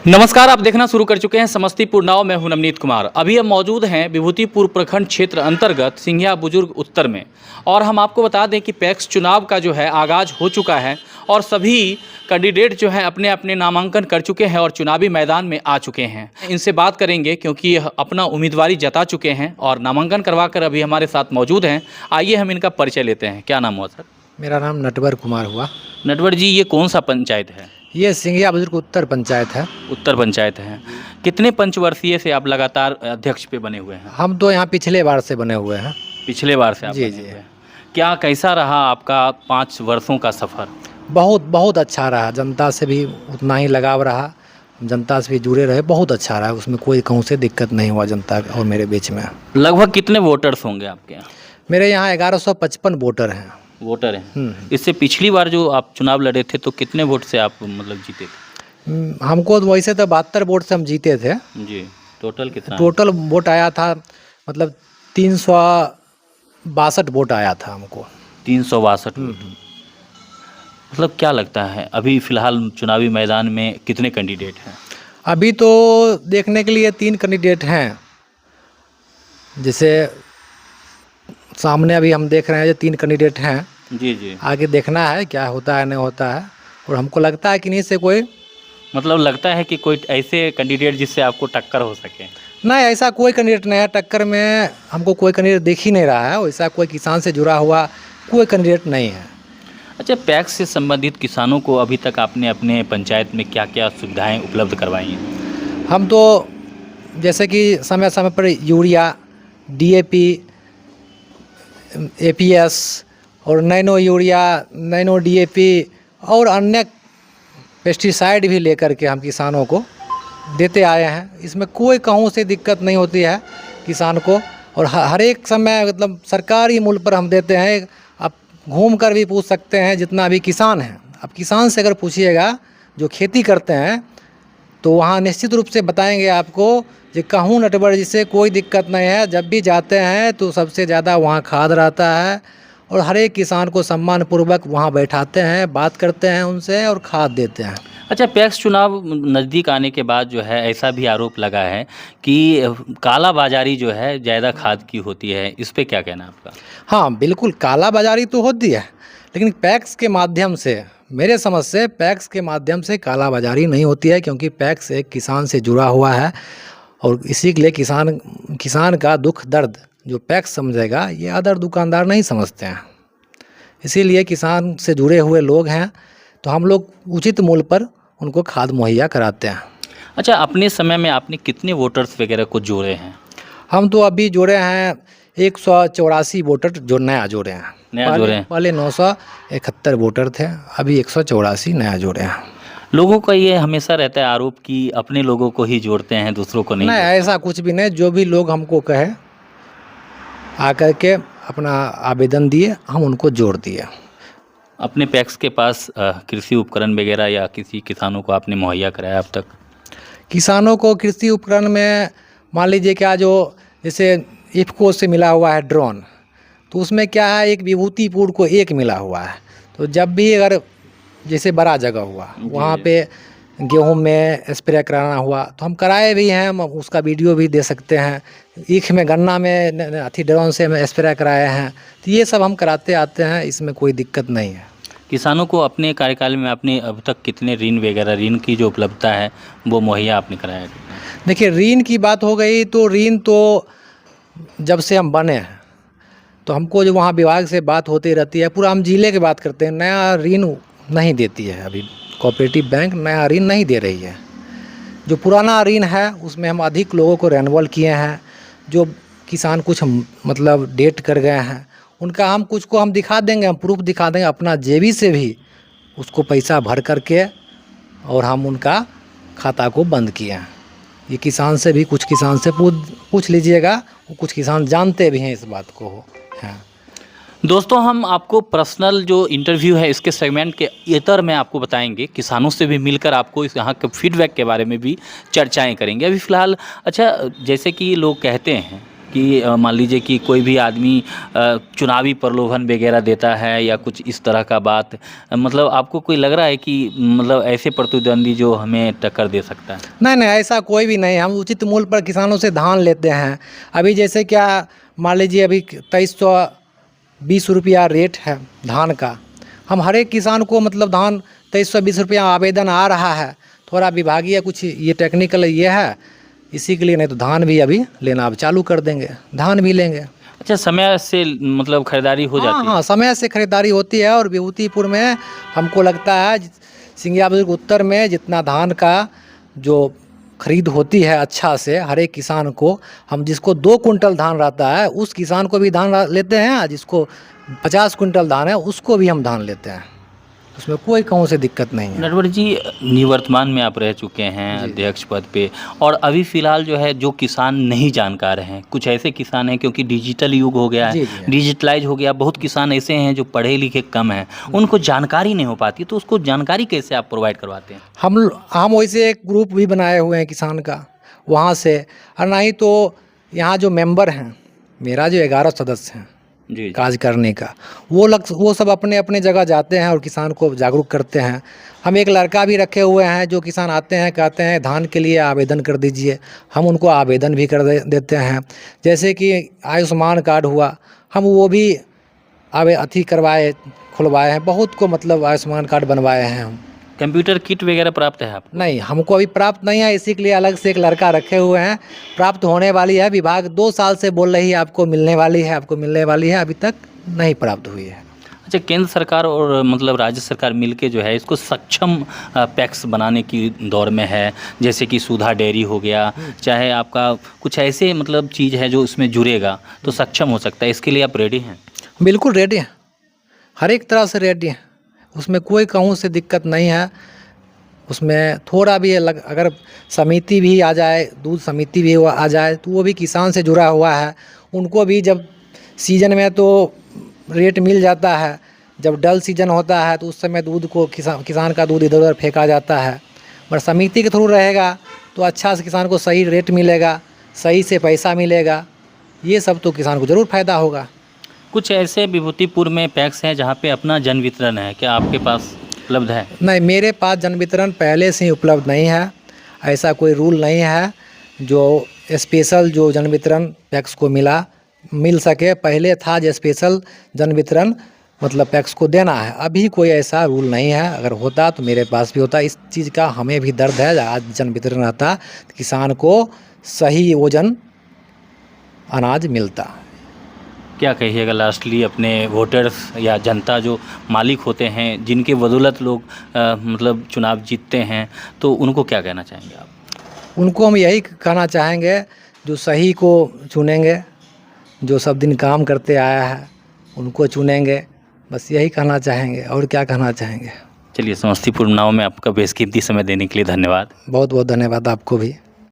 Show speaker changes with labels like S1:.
S1: नमस्कार, आप देखना शुरू कर चुके हैं समस्तीपुर नाव। मैं हूं नवनीत कुमार। अभी हम मौजूद हैं विभूतिपुर प्रखंड क्षेत्र अंतर्गत सिंघिया बुजुर्ग उत्तर में, और हम आपको बता दें कि पैक्स चुनाव का जो है आगाज़ हो चुका है और सभी कैंडिडेट जो हैं अपने अपने नामांकन कर चुके हैं और चुनावी मैदान में आ चुके हैं। इनसे बात करेंगे क्योंकि यह अपना उम्मीदवारी जता चुके हैं और नामांकन करवा कर अभी हमारे साथ मौजूद हैं। आइए हम इनका परिचय लेते हैं। क्या नाम हुआ सर?
S2: मेरा नाम नटवर कुमार हुआ।
S1: नटवर जी, ये कौन सा पंचायत है?
S2: ये सिंघिया बुजुर्ग उत्तर पंचायत है।
S1: उत्तर पंचायत है। कितने पंचवर्षीय से आप लगातार अध्यक्ष पे बने हुए हैं?
S2: हम तो यहाँ पिछले बार से बने हुए हैं।
S1: पिछले बार से आप
S2: जी,
S1: बने
S2: जी।
S1: हुए हैं। क्या कैसा रहा आपका 5 वर्षों का सफ़र?
S2: बहुत बहुत अच्छा रहा। जनता से भी उतना ही लगाव रहा, जनता से भी जुड़े रहे। बहुत अच्छा रहा, उसमें कोई कहूँ से दिक्कत नहीं हुआ जनता और मेरे बीच में।
S1: लगभग कितने वोटर्स होंगे आपके यहाँ?
S2: मेरे यहाँ 1155 वोटर हैं।
S1: वोटर हैं। इससे पिछली बार जो आप चुनाव लड़े थे तो कितने वोट से आप मतलब जीते थे?
S2: हमको तो वैसे तो 72 वोट से हम जीते थे।
S1: जी। टोटल कितना?
S2: टोटल वोट आया था मतलब 362 वोट आया था हमको।
S1: 362 वोट। मतलब क्या लगता है अभी फ़िलहाल चुनावी मैदान में कितने कैंडिडेट हैं?
S2: अभी तो देखने के लिए 3 कैंडिडेट हैं। जैसे सामने अभी हम देख रहे हैं जो 3 कैंडिडेट हैं।
S1: जी जी।
S2: आगे देखना है क्या होता है नहीं होता है, और हमको लगता है कि नहीं से कोई
S1: मतलब लगता है कि कोई ऐसे कैंडिडेट जिससे आपको टक्कर हो सके?
S2: नहीं, ऐसा कोई कैंडिडेट नहीं है। टक्कर में हमको कोई कैंडिडेट दिख ही नहीं रहा है। वैसा कोई किसान से जुड़ा हुआ कोई कैंडिडेट नहीं है।
S1: अच्छा, पैक्स से संबंधित किसानों को अभी तक आपने अपने पंचायत में क्या क्या सुविधाएं उपलब्ध करवाई हैं?
S2: हम तो जैसे कि समय समय पर यूरिया, DAP, APS और नैनो यूरिया, नैनो DAP और अन्य पेस्टिसाइड भी लेकर के हम किसानों को देते आए हैं। इसमें कोई कहूँ से दिक्कत नहीं होती है किसान को। और हर एक समय मतलब सरकारी मूल्य पर हम देते हैं। आप घूम कर भी पूछ सकते हैं जितना भी किसान है। अब किसान से अगर पूछिएगा जो खेती करते हैं तो वहाँ निश्चित रूप से बताएंगे आपको कि कहूँ नटवर जी से कोई दिक्कत नहीं है। जब भी जाते हैं तो सबसे ज़्यादा वहाँ खाद रहता है और हर एक किसान को सम्मानपूर्वक वहाँ बैठाते हैं, बात करते हैं उनसे और खाद देते हैं।
S1: अच्छा, पैक्स चुनाव नज़दीक आने के बाद जो है ऐसा भी आरोप लगा है कि काला बाजारी जो है ज़्यादा खाद की होती है। इस पे क्या कहना है आपका?
S2: हाँ, बिल्कुल काला बाजारी तो होती है, लेकिन पैक्स के माध्यम से, मेरे समझ से पैक्स के माध्यम से काला बाजारी नहीं होती है, क्योंकि पैक्स एक किसान से जुड़ा हुआ है। और इसी के लिए किसान का दुख दर्द जो पैक्स समझेगा ये अदर दुकानदार नहीं समझते हैं। इसीलिए किसान से जुड़े हुए लोग हैं तो हम लोग उचित मूल्य पर उनको खाद मुहैया कराते हैं।
S1: अच्छा, अपने समय में आपने कितने वोटर्स वगैरह को जोड़े हैं?
S2: हम तो अभी जोड़े हैं 184 वोटर जो नया जोड़े हैं।
S1: नया जोड़े हैं।
S2: पहले 971 वोटर थे, अभी 184 नया जोड़े हैं।
S1: लोगों का ये हमेशा रहता है आरोप कि अपने लोगों को ही जोड़ते हैं, दूसरों को नहीं
S2: नहीं,
S1: जोड़ते।
S2: ऐसा कुछ भी नहीं। जो भी लोग हमको कहे आकर के अपना आवेदन दिए, हम उनको जोड़ दिए।
S1: अपने पैक्स के पास कृषि उपकरण वगैरह या किसी किसानों को आपने मुहैया कराया अब तक?
S2: किसानों को कृषि उपकरण में मान लीजिए क्या जो जैसे इफ़को से मिला हुआ है ड्रोन, तो उसमें क्या है एक विभूतिपुर को एक मिला हुआ है। तो जब भी अगर जैसे बड़ा जगह हुआ वहाँ पे गेहूं में स्प्रे कराना हुआ तो हम कराए भी हैं। हम उसका वीडियो भी दे सकते हैं। ईख में गन्ना में ड्रोन से हम स्प्रे कराए हैं। तो ये सब हम कराते आते हैं, इसमें कोई दिक्कत नहीं है।
S1: किसानों को अपने कार्यकाल में आपने अब तक कितने ऋण की जो उपलब्धता है वो मुहैया आपने कराया है?
S2: देखिए, ऋण की बात हो गई तो ऋण तो जब से हम बने हैं तो हमको जो वहाँ विभाग से बात होती रहती है। पूरा हम जिले की बात करते हैं। नया ऋण नहीं देती है अभी कोऑपरेटिव बैंक, नया ऋण नहीं दे रही है। जो पुराना ऋण है उसमें हम अधिक लोगों को रेन्यूअल किए हैं। जो किसान कुछ मतलब डेट कर गए हैं उनका हम कुछ को हम दिखा देंगे, हम प्रूफ दिखा देंगे अपना जेबी से भी उसको पैसा भर करके, और हम उनका खाता को बंद किए हैं। ये किसान से भी, कुछ किसान से पूछ लीजिएगा, कुछ किसान जानते भी हैं इस बात को हैं।
S1: दोस्तों, हम आपको पर्सनल जो इंटरव्यू है इसके सेगमेंट के इतर में आपको बताएंगे। किसानों से भी मिलकर आपको इस यहाँ के फीडबैक के बारे में भी चर्चाएं करेंगे। अभी फ़िलहाल अच्छा, जैसे कि लोग कहते हैं कि मान लीजिए कि कोई भी आदमी चुनावी प्रलोभन वगैरह देता है या कुछ इस तरह का बात, मतलब आपको कोई लग रहा है कि मतलब ऐसे प्रतिद्वंदी जो हमें टक्कर दे सकता है?
S2: नहीं नहीं, ऐसा कोई भी नहीं। हम उचित मूल्य पर किसानों से धान लेते हैं। अभी जैसे क्या मान लीजिए अभी 2320 रुपया रेट है धान का। हम हर एक किसान को मतलब धान 2320 रुपया आवेदन आ रहा है। थोड़ा विभागीय कुछ ये टेक्निकल ये है, इसी के लिए। नहीं तो धान भी अभी लेना अब चालू कर देंगे, धान भी लेंगे।
S1: अच्छा, समय से मतलब खरीदारी हो जाती है?
S2: हाँ, समय से खरीदारी होती है। और विभूतिपुर में हमको लगता है सिंघिया बुजुर्ग उत्तर में जितना धान का जो खरीद होती है अच्छा से हर एक किसान को, हम जिसको 2 कुंटल धान रहता है उस किसान को भी धान लेते हैं, जिसको 50 कुंटल धान है उसको भी हम धान लेते हैं। उसमें कोई कहूँ से दिक्कत नहीं है।
S1: नटवर जी, निवर्तमान में आप रह चुके हैं अध्यक्ष पद पे, और अभी फ़िलहाल जो है जो किसान नहीं जानकार हैं, कुछ ऐसे किसान हैं क्योंकि डिजिटल युग हो गया है, डिजिटलाइज हो गया, बहुत किसान ऐसे हैं जो पढ़े लिखे कम हैं, उनको जानकारी नहीं हो पाती, तो उसको जानकारी कैसे आप प्रोवाइड करवाते हैं?
S2: हम वैसे एक ग्रुप भी बनाए हुए हैं किसान का वहाँ से, और नहीं तो यहाँ जो मेंबर हैं, मेरा जो 11 सदस्य हैं
S1: जी
S2: काज करने का, वो सब अपने अपने जगह जाते हैं और किसान को जागरूक करते हैं। हम एक लड़का भी रखे हुए हैं जो किसान आते हैं कहते हैं धान के लिए आवेदन कर दीजिए, हम उनको आवेदन भी कर देते हैं। जैसे कि आयुष्मान कार्ड हुआ, हम वो भी खुलवाए हैं, बहुत को मतलब आयुष्मान कार्ड बनवाए हैं हम।
S1: कंप्यूटर किट वगैरह प्राप्त है आपको?
S2: नहीं, हमको अभी प्राप्त नहीं है, इसी के लिए अलग से एक लड़का रखे हुए हैं। प्राप्त होने वाली है, विभाग 2 साल से बोल रही है आपको मिलने वाली है, आपको मिलने वाली है, अभी तक नहीं प्राप्त हुई है।
S1: अच्छा, केंद्र सरकार और मतलब राज्य सरकार मिलके जो है इसको सक्षम पैक्स बनाने की दौर में है, जैसे कि सुधा डेयरी हो गया, चाहे आपका कुछ ऐसे मतलब चीज़ है जो इसमें जुड़ेगा तो सक्षम हो सकता है, इसके लिए आप रेडी हैं?
S2: बिल्कुल रेडी हैं, हर एक तरह से रेडी हैं, उसमें कोई कहूँ से दिक्कत नहीं है। उसमें थोड़ा भी अगर समिति भी आ जाए, दूध समिति भी आ जाए, तो वो भी किसान से जुड़ा हुआ है, उनको भी जब सीजन में तो रेट मिल जाता है, जब डल सीजन होता है तो उस समय दूध को किसान का दूध इधर उधर फेंका जाता है। पर समिति के थ्रू रहेगा तो अच्छा से किसान को सही रेट मिलेगा, सही से पैसा मिलेगा, ये सब तो किसान को ज़रूर फ़ायदा होगा।
S1: कुछ ऐसे विभूतिपुर में पैक्स हैं जहाँ पे अपना जन वितरण है, क्या आपके पास उपलब्ध है?
S2: नहीं, मेरे पास जन वितरण पहले से ही उपलब्ध नहीं है, ऐसा कोई रूल नहीं है जो स्पेशल जो जन वितरण पैक्स को मिल सके। पहले था जो स्पेशल जन वितरण मतलब पैक्स को देना है, अभी कोई ऐसा रूल नहीं है। अगर होता तो मेरे पास भी होता। इस चीज़ का हमें भी दर्द है, आज जन वितरण रहता तो किसान को सही वजन अनाज मिलता।
S1: क्या कहिएगा लास्टली अपने वोटर्स या जनता जो मालिक होते हैं, जिनके बदौलत लोग मतलब चुनाव जीतते हैं, तो उनको क्या कहना चाहेंगे आप?
S2: उनको हम यही कहना चाहेंगे जो सही को चुनेंगे, जो सब दिन काम करते आया है उनको चुनेंगे, बस यही कहना चाहेंगे, और क्या कहना चाहेंगे।
S1: चलिए, समस्तीपुर चुनाव में आपका बेशकीमती समय देने के लिए धन्यवाद।
S2: बहुत बहुत धन्यवाद आपको भी।